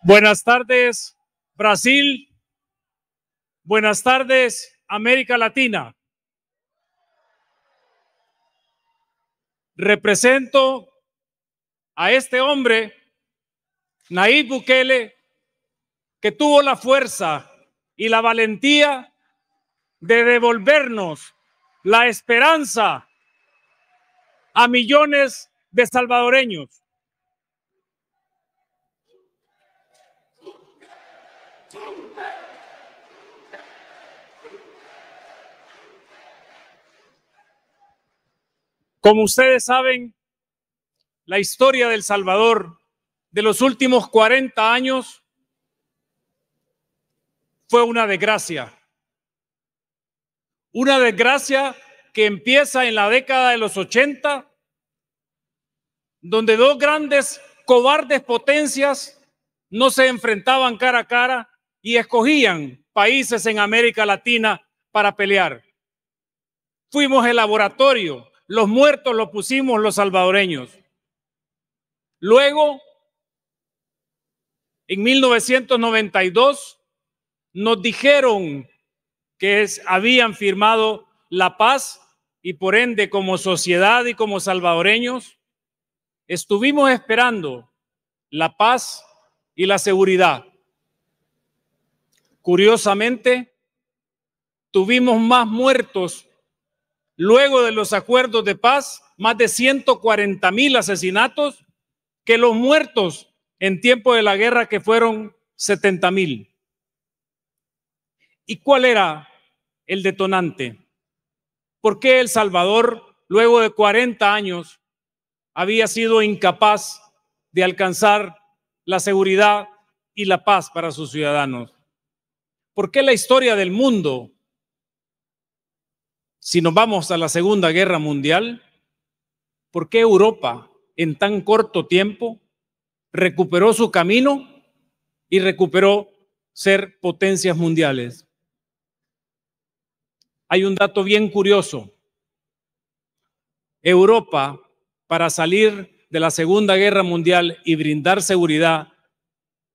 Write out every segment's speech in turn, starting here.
Buenas tardes, Brasil. Buenas tardes, América Latina. Represento a este hombre, Nayib Bukele, que tuvo la fuerza y la valentía de devolvernos la esperanza a millones de salvadoreños. Como ustedes saben, la historia de El Salvador de los últimos 40 años fue una desgracia. Una desgracia que empieza en la década de los 80, donde dos grandes cobardes potencias no se enfrentaban cara a cara y escogían países en América Latina para pelear. Fuimos el laboratorio, los muertos los pusimos los salvadoreños. Luego, en 1992, nos dijeron que habían firmado la paz y por ende como sociedad y como salvadoreños estuvimos esperando la paz y la seguridad. Curiosamente, tuvimos más muertos luego de los acuerdos de paz, más de 140,000 asesinatos, que los muertos en tiempo de la guerra, que fueron 70,000. ¿Y cuál era el detonante? ¿Por qué El Salvador, luego de 40 años, había sido incapaz de alcanzar la seguridad y la paz para sus ciudadanos? ¿Por qué la historia del mundo, si nos vamos a la Segunda Guerra Mundial, por qué Europa en tan corto tiempo recuperó su camino y recuperó ser potencias mundiales? Hay un dato bien curioso. Europa, para salir de la Segunda Guerra Mundial y brindar seguridad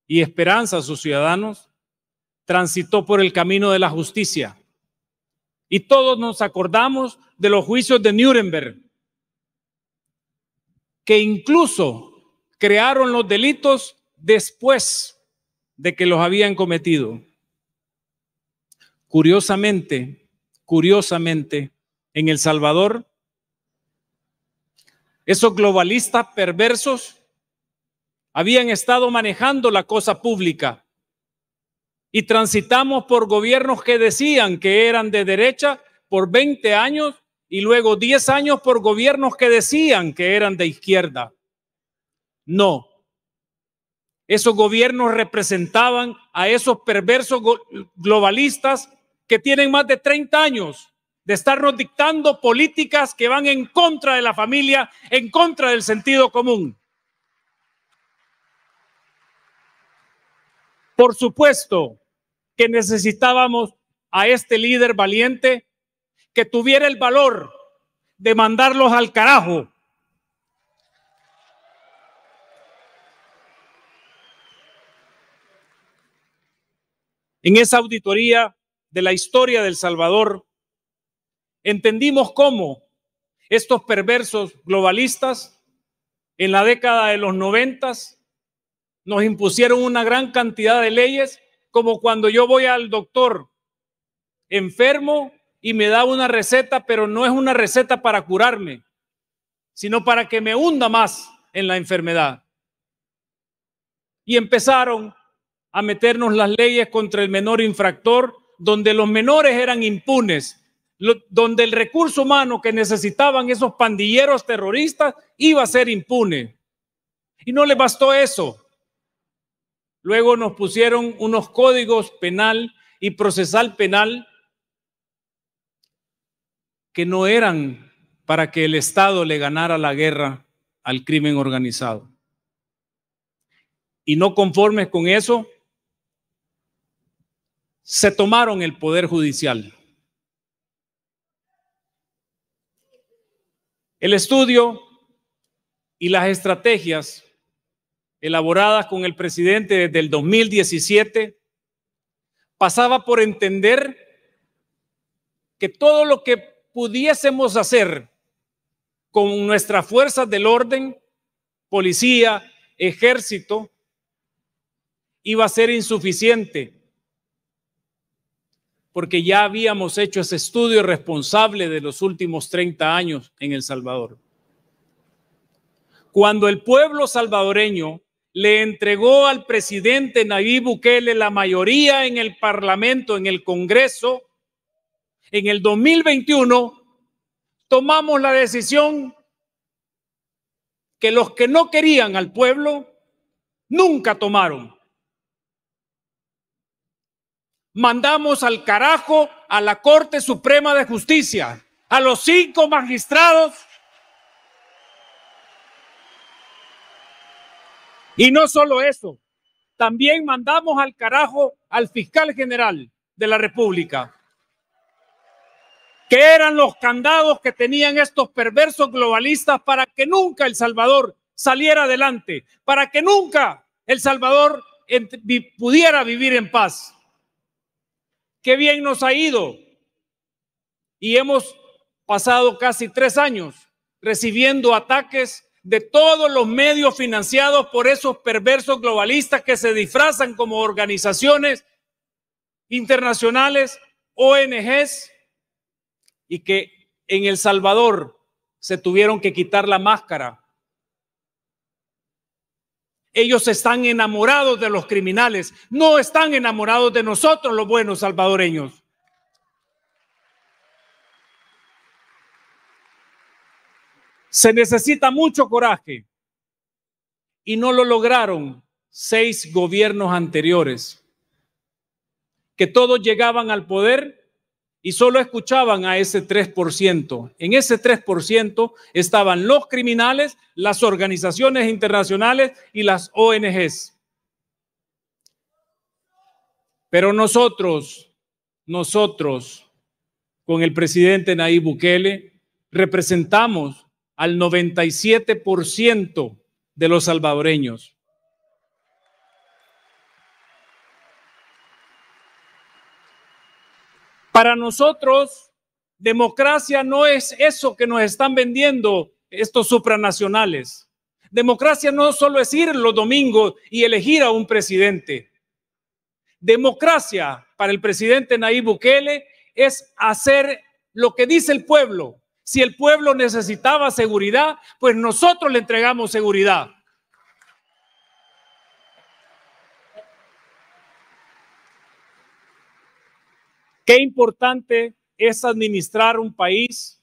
y esperanza a sus ciudadanos, transitó por el camino de la justicia. Y todos nos acordamos de los juicios de Nuremberg, que incluso crearon los delitos después de que los habían cometido. Curiosamente, en El Salvador, esos globalistas perversos habían estado manejando la cosa pública y transitamos por gobiernos que decían que eran de derecha por 20 años y luego 10 años por gobiernos que decían que eran de izquierda. No. Esos gobiernos representaban a esos perversos globalistas que tienen más de 30 años de estarnos dictando políticas que van en contra de la familia, en contra del sentido común. Por supuesto que necesitábamos a este líder valiente que tuviera el valor de mandarlos al carajo. En esa auditoría de la historia de El Salvador, entendimos cómo estos perversos globalistas en la década de los 90 nos impusieron una gran cantidad de leyes, como cuando yo voy al doctor enfermo y me da una receta, pero no es una receta para curarme, sino para que me hunda más en la enfermedad. Y empezaron a meternos las leyes contra el menor infractor, donde los menores eran impunes, donde el recurso humano que necesitaban esos pandilleros terroristas iba a ser impune. Y no les bastó eso. Luego nos pusieron unos códigos penal y procesal penal que no eran para que el Estado le ganara la guerra al crimen organizado. Y no conformes con eso, se tomaron el Poder Judicial. El estudio y las estrategias elaboradas con el presidente desde el 2017, pasaba por entender que todo lo que pudiésemos hacer con nuestras fuerzas del orden, policía, ejército, iba a ser insuficiente, porque ya habíamos hecho ese estudio responsable de los últimos 30 años en El Salvador. Cuando el pueblo salvadoreño le entregó al presidente Nayib Bukele la mayoría en el Parlamento, en el Congreso, en el 2021, tomamos la decisión que los que no querían al pueblo nunca tomaron. Mandamos al carajo a la Corte Suprema de Justicia, a los 5 magistrados. Y no solo eso, también mandamos al carajo al fiscal general de la República, que eran los candados que tenían estos perversos globalistas para que nunca El Salvador saliera adelante, para que nunca El Salvador pudiera vivir en paz. Qué bien nos ha ido. Y hemos pasado casi 3 años recibiendo ataques de todos los medios financiados por esos perversos globalistas que se disfrazan como organizaciones internacionales, ONGs, y que en El Salvador se tuvieron que quitar la máscara. Ellos están enamorados de los criminales, no están enamorados de nosotros los buenos salvadoreños. Se necesita mucho coraje y no lo lograron 6 gobiernos anteriores, que todos llegaban al poder y solo escuchaban a ese 3%. En ese 3% estaban los criminales, las organizaciones internacionales y las ONGs. Pero nosotros, con el presidente Nayib Bukele, representamos al 97% de los salvadoreños. Para nosotros, democracia no es eso que nos están vendiendo estos supranacionales. Democracia no solo es ir los domingos y elegir a un presidente. Democracia para el presidente Nayib Bukele es hacer lo que dice el pueblo. Si el pueblo necesitaba seguridad, pues nosotros le entregamos seguridad. Qué importante es administrar un país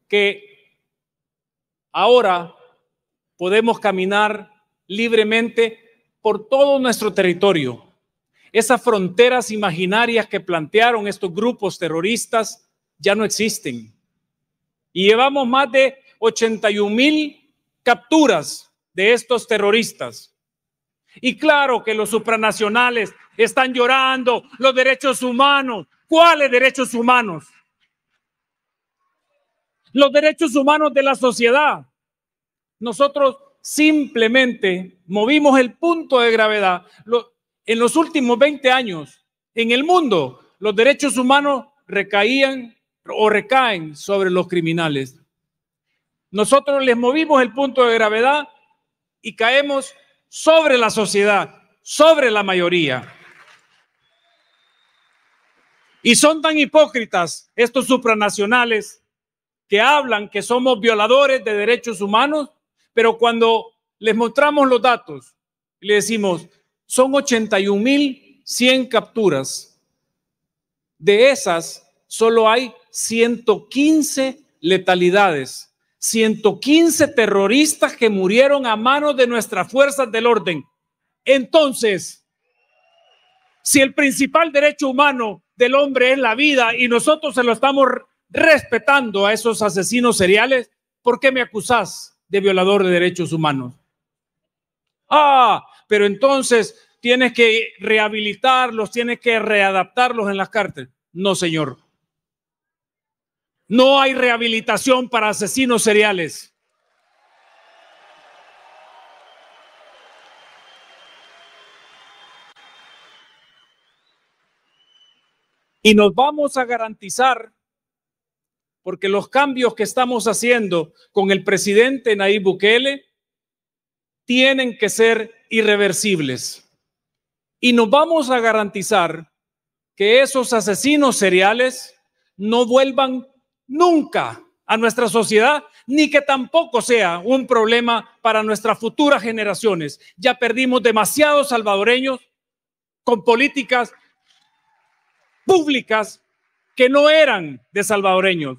que ahora podemos caminar libremente por todo nuestro territorio. Esas fronteras imaginarias que plantearon estos grupos terroristas ya no existen. Y llevamos más de 81,000 capturas de estos terroristas. Y claro que los supranacionales están llorando los derechos humanos. ¿Cuáles derechos humanos? Los derechos humanos de la sociedad. Nosotros simplemente movimos el punto de gravedad. En los últimos 20 años, en el mundo, los derechos humanos recaían o recaen sobre los criminales. Nosotros les movimos el punto de gravedad y caemos sobre la sociedad, sobre la mayoría. Y son tan hipócritas estos supranacionales que hablan que somos violadores de derechos humanos, pero cuando les mostramos los datos, le decimos, son 81,100 capturas. De esas, solo hay 115 letalidades. 115 terroristas que murieron a manos de nuestras fuerzas del orden. Entonces, si el principal derecho humano del hombre es la vida y nosotros se lo estamos respetando a esos asesinos seriales, ¿por qué me acusás de violador de derechos humanos? Pero entonces tienes que rehabilitarlos, tienes que readaptarlos en las cárceles. No, señor. No hay rehabilitación para asesinos seriales. Y nos vamos a garantizar, porque los cambios que estamos haciendo con el presidente Nayib Bukele tienen que ser irreversibles. Y nos vamos a garantizar que esos asesinos seriales no vuelvan nunca a nuestra sociedad, ni que tampoco sea un problema para nuestras futuras generaciones. Ya perdimos demasiados salvadoreños con políticas públicas que no eran de salvadoreños.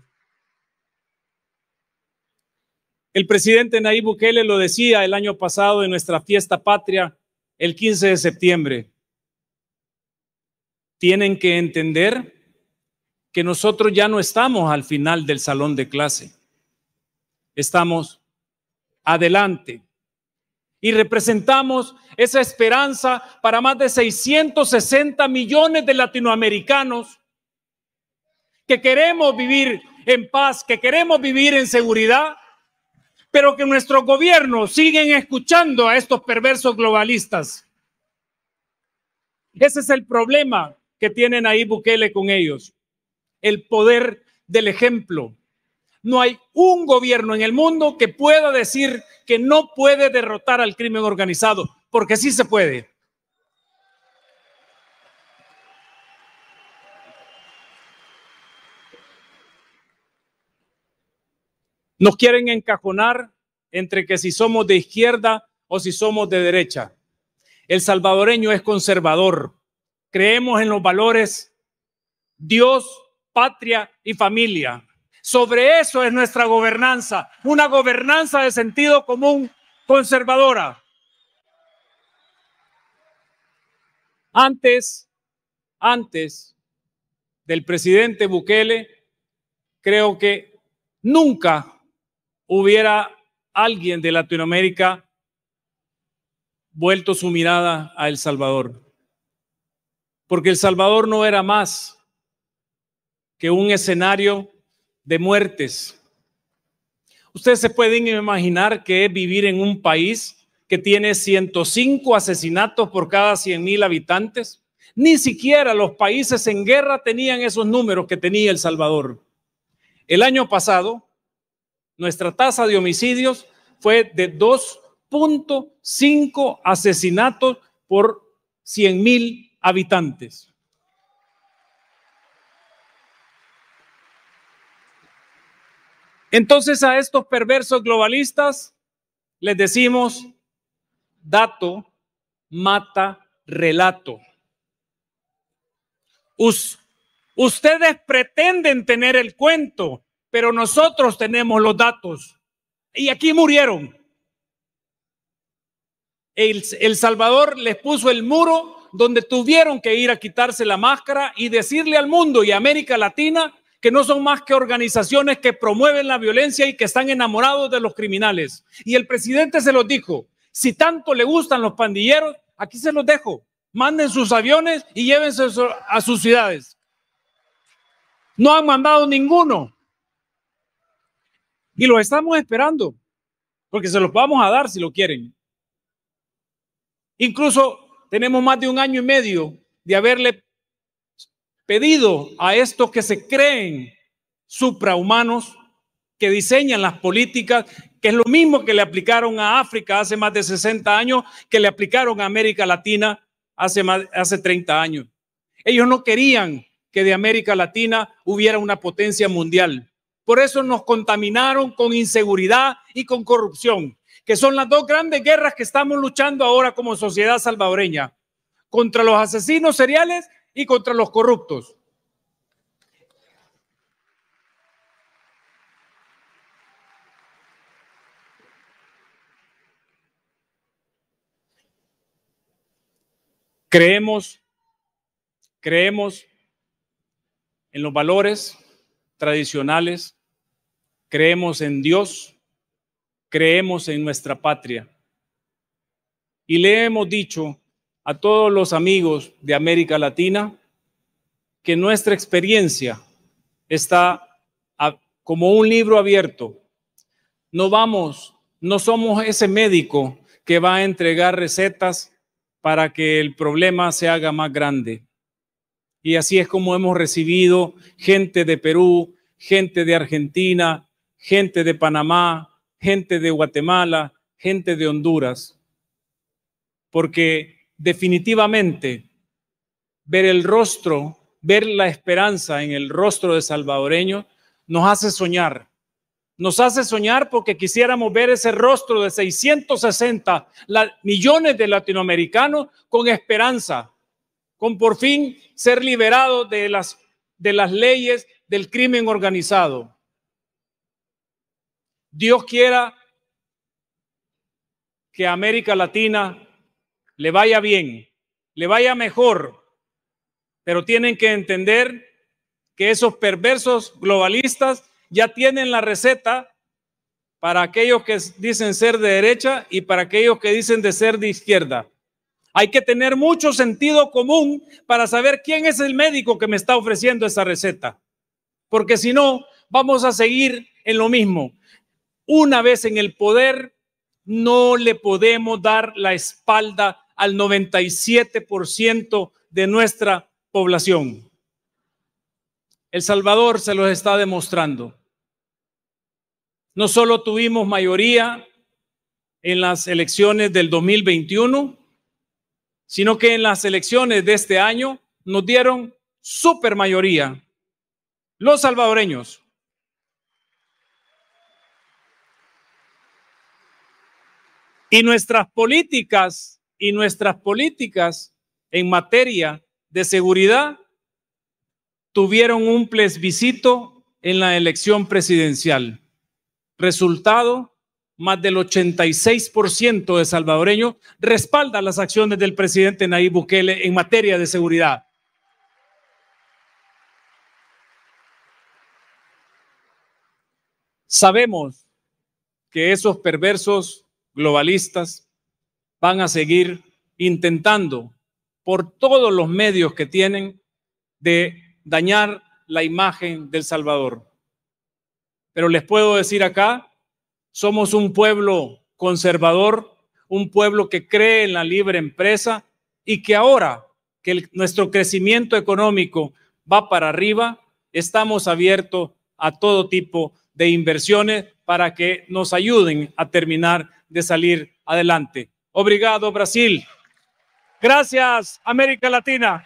El presidente Nayib Bukele lo decía el año pasado en nuestra fiesta patria, el 15 de septiembre. Tienen que entender que nosotros ya no estamos al final del salón de clase. Estamos adelante y representamos esa esperanza para más de 660 millones de latinoamericanos que queremos vivir en paz, que queremos vivir en seguridad, pero que nuestros gobiernos siguen escuchando a estos perversos globalistas. Ese es el problema que tienen Nayib Bukele con ellos, el poder del ejemplo. No hay un gobierno en el mundo que pueda decir que no puede derrotar al crimen organizado, porque sí se puede. Nos quieren encajonar entre que si somos de izquierda o si somos de derecha. El salvadoreño es conservador. Creemos en los valores Dios, patria y familia. Sobre eso es nuestra gobernanza, una gobernanza de sentido común conservadora. Antes del presidente Bukele, creo que nunca hubiera alguien de Latinoamérica vuelto su mirada a El Salvador, porque El Salvador no era más que un escenario de muertes. Ustedes se pueden imaginar que es vivir en un país que tiene 105 asesinatos por cada 100,000 habitantes. Ni siquiera los países en guerra tenían esos números que tenía El Salvador. El año pasado, nuestra tasa de homicidios fue de 2.5 asesinatos por 100,000 habitantes. Entonces a estos perversos globalistas les decimos: dato mata relato. Ustedes pretenden tener el cuento, pero nosotros tenemos los datos. Y aquí murieron. El Salvador les puso el muro donde tuvieron que ir a quitarse la máscara y decirle al mundo y a América Latina que no son más que organizaciones que promueven la violencia y que están enamorados de los criminales. Y el presidente se los dijo: si tanto le gustan los pandilleros, aquí se los dejo. Manden sus aviones y llévense a sus ciudades. No han mandado ninguno. Y los estamos esperando, porque se los vamos a dar si lo quieren. Incluso tenemos más de 1 año y medio de haberle pedido a estos que se creen suprahumanos, que diseñan las políticas, que es lo mismo que le aplicaron a África hace más de 60 años, que le aplicaron a América Latina hace 30 años. Ellos no querían que de América Latina hubiera una potencia mundial. Por eso nos contaminaron con inseguridad y con corrupción, que son las dos grandes guerras que estamos luchando ahora como sociedad salvadoreña, contra los asesinos seriales y contra los corruptos. Creemos en los valores tradicionales, creemos en Dios, creemos en nuestra patria. Y le hemos dicho a todos los amigos de América Latina que nuestra experiencia está como un libro abierto. No somos ese médico que va a entregar recetas para que el problema se haga más grande. Y así es como hemos recibido gente de Perú, gente de Argentina, gente de Panamá, gente de Guatemala, gente de Honduras. Porque definitivamente ver el rostro, ver la esperanza en el rostro de salvadoreño nos hace soñar. Nos hace soñar porque quisiéramos ver ese rostro de 660 millones de latinoamericanos con esperanza, con por fin ser liberados de las leyes del crimen organizado. Dios quiera que a América Latina le vaya bien, le vaya mejor, pero tienen que entender que esos perversos globalistas ya tienen la receta para aquellos que dicen ser de derecha y para aquellos que dicen de ser de izquierda. Hay que tener mucho sentido común para saber quién es el médico que me está ofreciendo esa receta, porque si no, vamos a seguir en lo mismo. Una vez en el poder, no le podemos dar la espalda al 97% de nuestra población. El Salvador se los está demostrando. No solo tuvimos mayoría en las elecciones del 2021, sino que en las elecciones de este año nos dieron súper mayoría los salvadoreños. Y nuestras políticas en materia de seguridad tuvieron un plebiscito en la elección presidencial. Resultado, más del 86% de salvadoreños respalda las acciones del presidente Nayib Bukele en materia de seguridad. Sabemos que esos perversos globalistas van a seguir intentando por todos los medios que tienen de dañar la imagen del Salvador. Pero les puedo decir acá, somos un pueblo conservador, un pueblo que cree en la libre empresa y que ahora que nuestro crecimiento económico va para arriba, estamos abiertos a todo tipo de inversiones para que nos ayuden a terminar de salir adelante. Obrigado, Brasil. Gracias, América Latina.